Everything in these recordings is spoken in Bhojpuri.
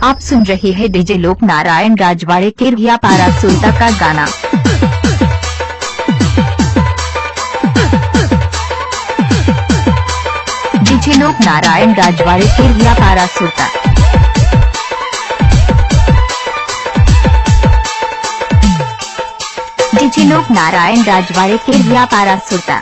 आप सुन रहे हैं डीजे लोकनारायण राजवाड़े के रिया पारा सुल्ता का गाना। डीजे लोकनारायण राजवाड़े के रिया पारा सुल्ता। डीजे लोकनारायण राजवाड़े के रिया पारा सुल्ता।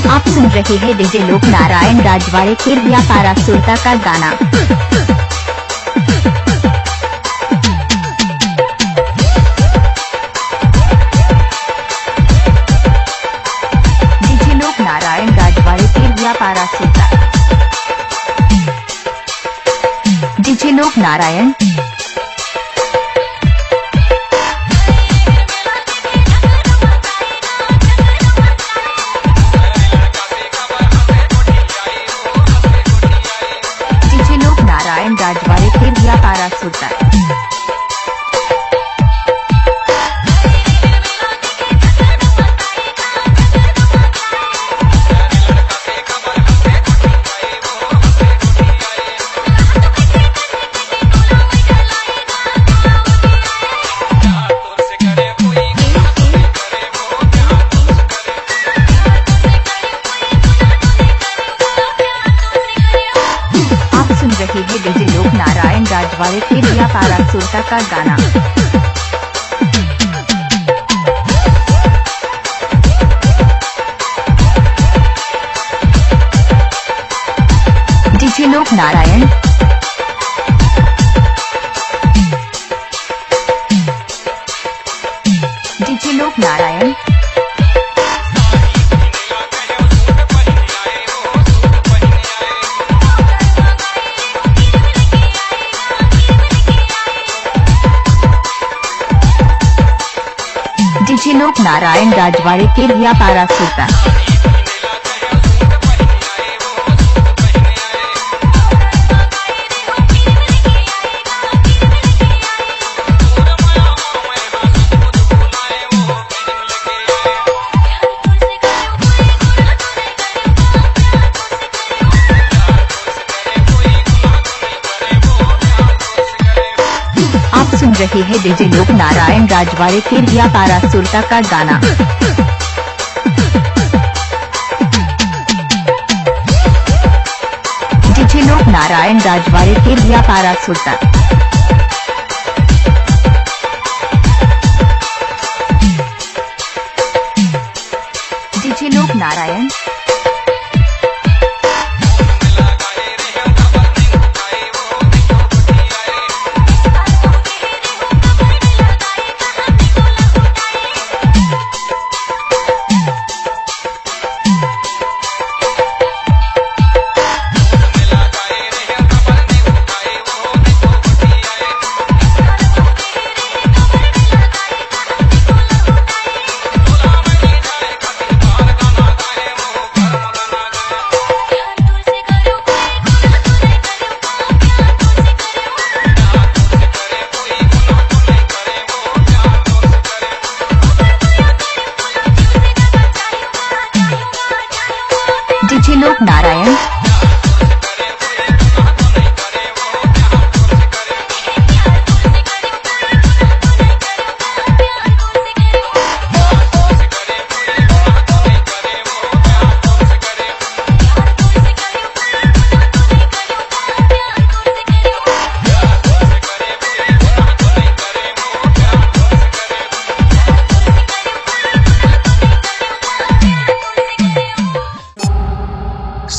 आप सुन रहे हैं डीजे लोकनारायण राजवाड़े के रिया पारा सुल्ता का गाना। डीजे लोकनारायण राजवाड़े के रिया पारा सुल्ता। डीजे लोकनारायण। राजवाड़े के रिया पारा सुल्ता। डीजे लोकनारायण राजवाड़े के रिया पारा सुल्ता का गाना। DJ Loknarayan. DJ Loknarayan. DJ लोकनारायण Rajwade के रिया पारा सुल्ता। आप सुन रहे हैं डीजे लोकनारायण राजवाड़े के रिया पारा सुल्ता का गाना। डीजे लोकनारायण राजवाड़े के रिया पारा सुल्ता। DJ Loknarayan. DJ Loknarayan.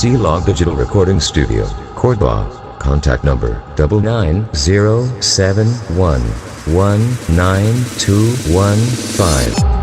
Shila Digital Recording Studio, Korba. Contact number 9907119215.